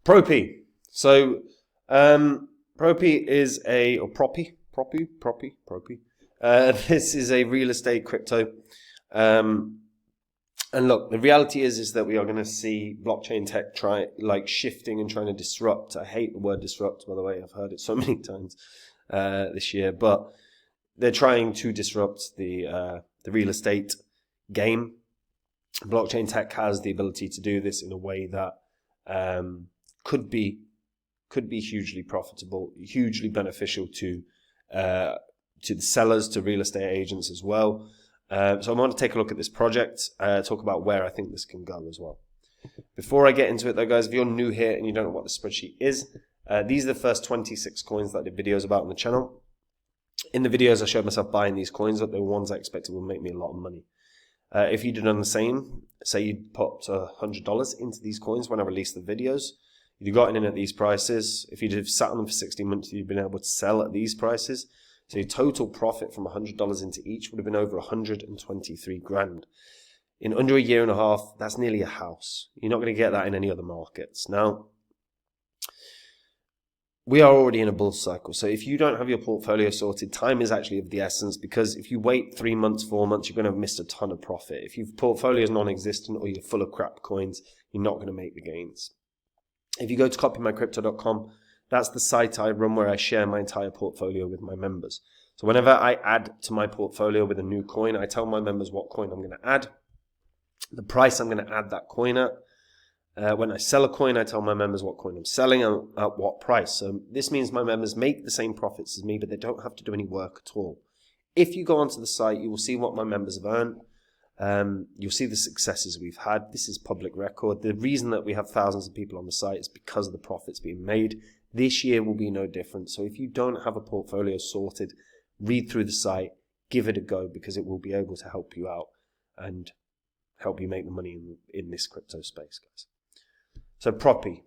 Propy. So, Propy is or Propy. This is a real estate crypto. And look, the reality is that we are going to see blockchain tech shifting and trying to disrupt. I hate the word disrupt, by the way. I've heard it so many times this year, but they're trying to disrupt the real estate game. Blockchain tech has the ability to do this in a way that could be hugely profitable, hugely beneficial to the sellers, to real estate agents as well. So I want to take a look at this project, talk about where I think this can go as well. Before I get into it though, guys, if you're new here and you don't know what the spreadsheet is, these are the first 26 coins that I did videos about on the channel. In the videos I showed myself buying these coins, but they were ones I expected would make me a lot of money. If you'd done the same, say you'd put $100 into these coins when I released the videos, you'd have gotten in at these prices. If you'd have sat on them for 16 months, you'd been able to sell at these prices. So your total profit from $100 into each would have been over 123 grand. In under a year and a half, that's nearly a house. You're not going to get that in any other markets. Now, we are already in a bull cycle. So if you don't have your portfolio sorted, time is actually of the essence, because if you wait 3 months, 4 months, you're going to have missed a ton of profit. If your portfolio is non-existent or you're full of crap coins, you're not going to make the gains. If you go to copymycrypto.com, that's the site I run where I share my entire portfolio with my members. So whenever I add to my portfolio with a new coin, I tell my members what coin I'm going to add, the price I'm going to add that coin at. When I sell a coin, I tell my members what coin I'm selling and at what price. So this means my members make the same profits as me, but they don't have to do any work at all. If you go onto the site, you will see what my members have earned. You'll see the successes we've had. This is public record. The reason that we have thousands of people on the site is because of the profits being made. This year will be no different. So if you don't have a portfolio sorted, read through the site, give it a go, because it will be able to help you out and help you make the money in this crypto space, guys. So Propy.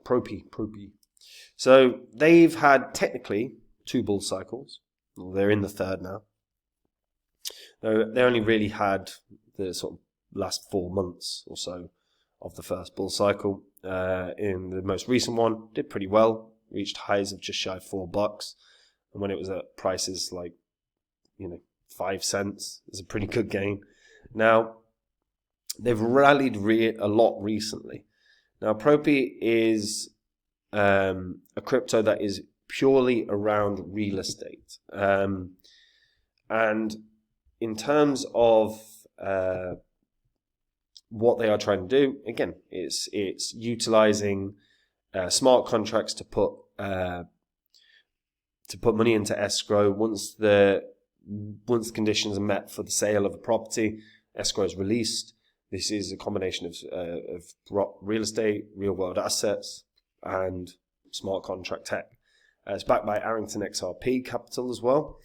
So they've had technically 2 bull cycles. Well, they're in the 3rd now. They only really had the sort of last 4 months or so of the first bull cycle. In the most recent one, did pretty well. Reached highs of just shy of $4, and when it was at prices like 5 cents, it's a pretty good gain. Now they've rallied a lot recently. Now Propy is a crypto that is purely around real estate, and in terms of what they are trying to do, again, it's utilizing smart contracts to put money into escrow. Once the conditions are met for the sale of a property, escrow is released. This is a combination of real estate, real world assets, and smart contract tech. It's backed by Arrington XRP Capital as well.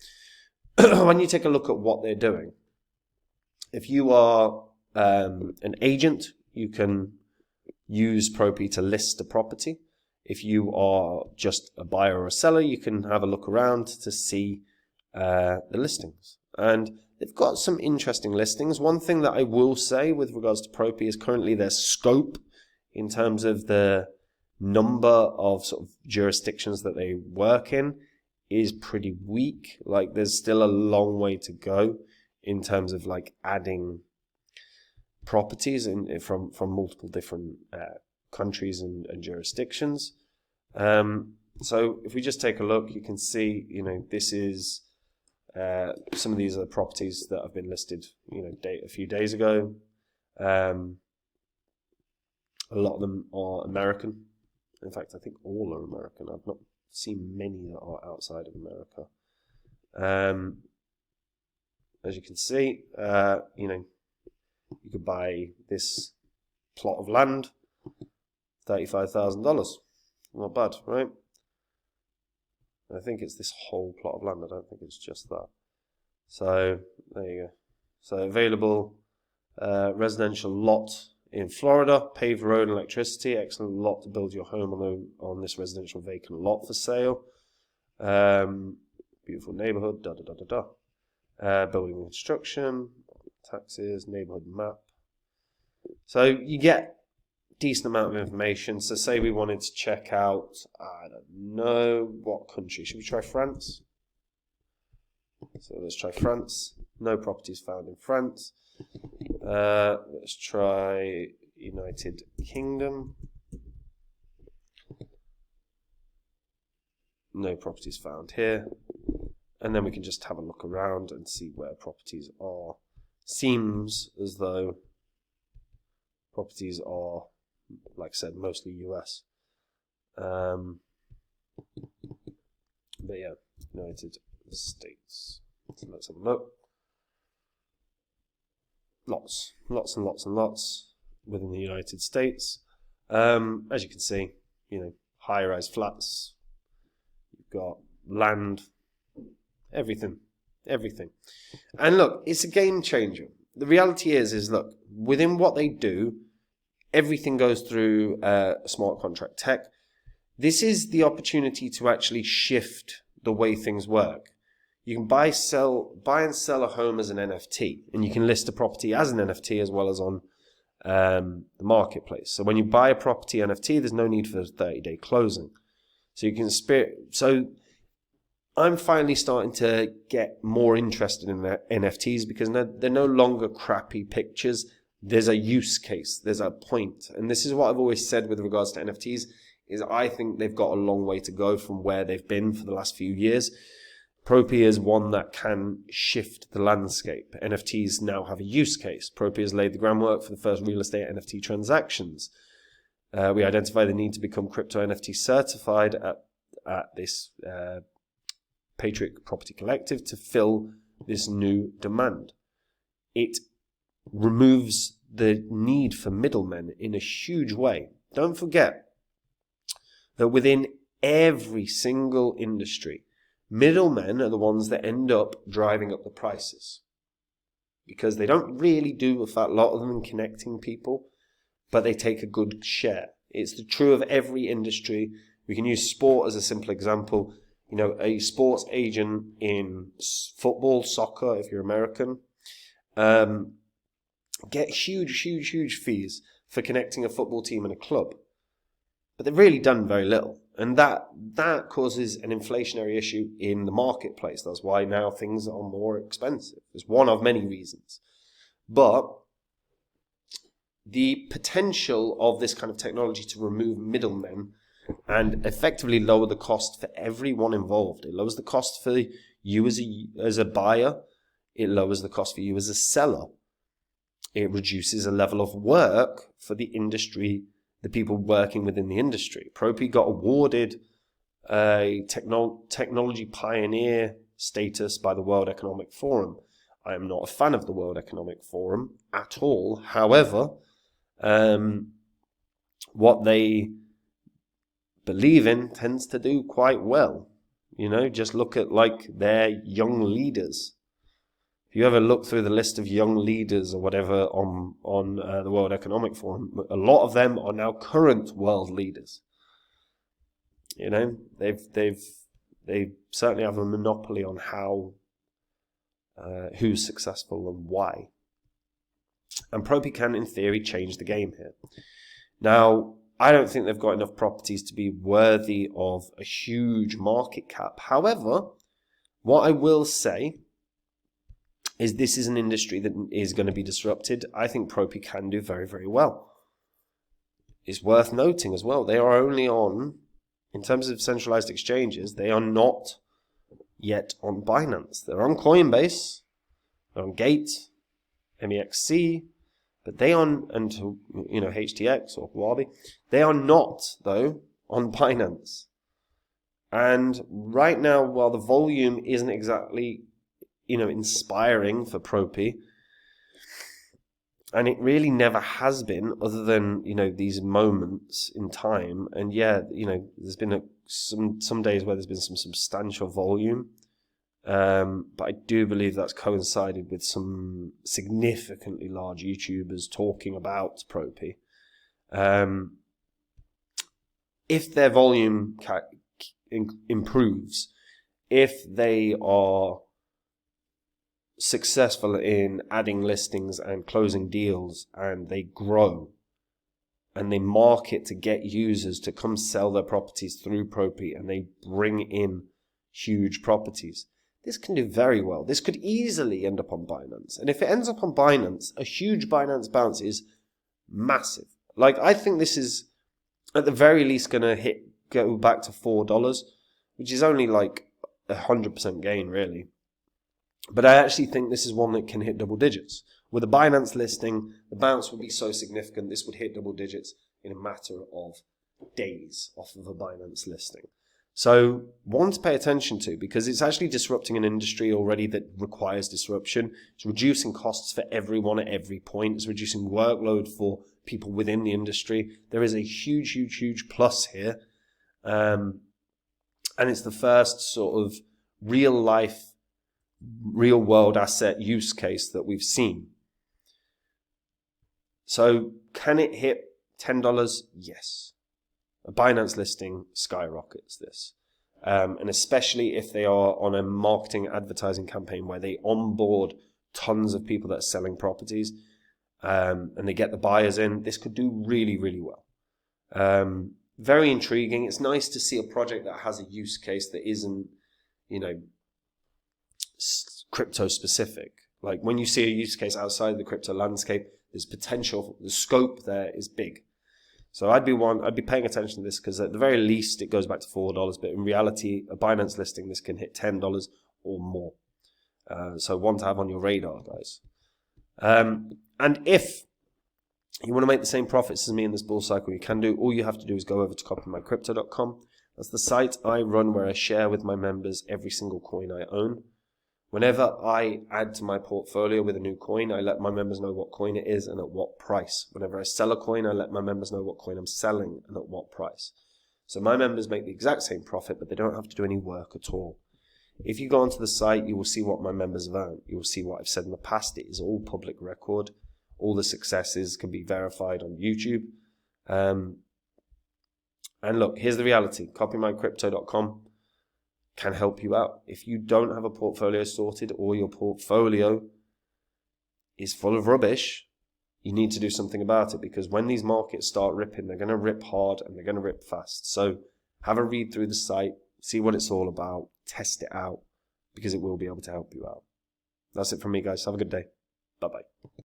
When you take a look at what they're doing, if you are an agent, you can use Propy to list a property. If you are just a buyer or a seller, you can have a look around to see the listings. And they've got some interesting listings. One thing that I will say with regards to Propy is currently their scope in terms of the number of sort of jurisdictions that they work in is pretty weak. Like, there's still a long way to go in terms of like adding properties from multiple different countries and jurisdictions. So if we just take a look, you can see, this is some of these are the properties that have been listed, a few days ago. A lot of them are American. In fact, I think all are American. I've not seen many that are outside of America. As you can see, you could buy this plot of land, $35,000. Not bad, right? I think it's this whole plot of land. I don't think it's just that. So there you go. So available residential lot in Florida, paved road and electricity, excellent lot to build your home on this residential vacant lot for sale. Beautiful neighborhood, building and construction, taxes, neighborhood map. So you get decent amount of information. So say we wanted to check out, I don't know, what country. Should we try France? So let's try France. No properties found in France. Let's try United Kingdom. No properties found here. And then we can just have a look around and see where properties are. Seems as though properties are, like I said, mostly US. But yeah, United States. So let's have a look. Lots and lots within the United States. As you can see, high-rise flats. You've got land, everything. And look, it's a game changer. The reality is look, within what they do, everything goes through smart contract tech. This is the opportunity to actually shift the way things work. You can buy and sell a home as an NFT, and you can list a property as an NFT as well as on the marketplace. So when you buy a property NFT, there's no need for a 30-day closing. So you can So I'm finally starting to get more interested in NFTs because they're no longer crappy pictures. There's a use case. There's a point. And this is what I've always said with regards to NFTs, is I think they've got a long way to go from where they've been for the last few years. Propy is one that can shift the landscape. NFTs now have a use case. Propy has laid the groundwork for the first real estate NFT transactions. We identify the need to become crypto NFT certified at this Patriot Property Collective to fill this new demand. It removes the need for middlemen in a huge way. Don't forget that within every single industry, middlemen are the ones that end up driving up the prices because they don't really do a lot of them in connecting people, but they take a good share. It's true of every industry. We can use sport as a simple example. A sports agent in football, soccer, if you're American, get huge fees for connecting a football team and a club. But they've really done very little. And that causes an inflationary issue in the marketplace. That's why now things are more expensive. It's one of many reasons. But the potential of this kind of technology to remove middlemen and effectively lower the cost for everyone involved. It lowers the cost for you as a buyer. It lowers the cost for you as a seller. It reduces a level of work for the industry, the people working within the industry. Propy got awarded a technology pioneer status by the World Economic Forum. I am not a fan of the World Economic Forum at all. However, what they believe in tends to do quite well. Just look at their young leaders. If you ever look through the list of young leaders or whatever on the World Economic Forum, a lot of them are now current world leaders. They certainly have a monopoly on how who's successful and why. And Propy can, in theory, change the game here. Now, I don't think they've got enough properties to be worthy of a huge market cap. However, what I will say is this is an industry that is going to be disrupted. I think Propy can do very, very well. It's worth noting as well, they are only on, in terms of centralized exchanges, they are not yet on Binance. They're on Coinbase, they're on Gate, MEXC, but they on, and HTX or Huobi, they are not, though, on Binance. And right now, while the volume isn't exactly inspiring for Propy, and it really never has been, other than these moments in time. And there's been some days where there's been some substantial volume, but I do believe that's coincided with some significantly large YouTubers talking about Propy. If their volume improves, if they are successful in adding listings and closing deals and they grow, and they market to get users to come sell their properties through Propy, and they bring in huge properties. This can do very well. This could easily end up on Binance. And if it ends up on Binance, a huge Binance bounce is massive. Like, I think this is at the very least going to go back to $4, which is only like 100% gain, really. But I actually think this is one that can hit double digits. With a Binance listing, the bounce would be so significant, this would hit double digits in a matter of days off of a Binance listing. So one to pay attention to, because it's actually disrupting an industry already that requires disruption. It's reducing costs for everyone at every point. It's reducing workload for people within the industry. There is a huge, huge, huge plus here. And it's the first sort of real life, real world asset use case that we've seen. So can it hit $10? Yes. A Binance listing skyrockets this. And especially if they are on a marketing advertising campaign where they onboard tons of people that are selling properties, and they get the buyers in, this could do really, really well. Very intriguing. It's nice to see a project that has a use case that isn't, crypto specific. Like when you see a use case outside the crypto landscape, there's potential, the scope there is big. So I'd be paying attention to this, because at the very least it goes back to $4, but in reality, a Binance listing, this can hit $10 or more. So one to have on your radar, guys. And if you want to make the same profits as me in this bull cycle, you can do. All you have to do is go over to copymycrypto.com. That's the site I run where I share with my members every single coin I own. Whenever I add to my portfolio with a new coin, I let my members know what coin it is and at what price. Whenever I sell a coin, I let my members know what coin I'm selling and at what price. So my members make the exact same profit, but they don't have to do any work at all. If you go onto the site, you will see what my members have earned. You will see what I've said in the past. It is all public record. All the successes can be verified on YouTube. And look, here's the reality. Copymycrypto.com can help you out. If you don't have a portfolio sorted, or your portfolio is full of rubbish, you need to do something about it, because when these markets start ripping, they're going to rip hard and they're going to rip fast. So have a read through the site, see what it's all about, test it out, because it will be able to help you out. That's it from me, guys. Have a good day. Bye-bye.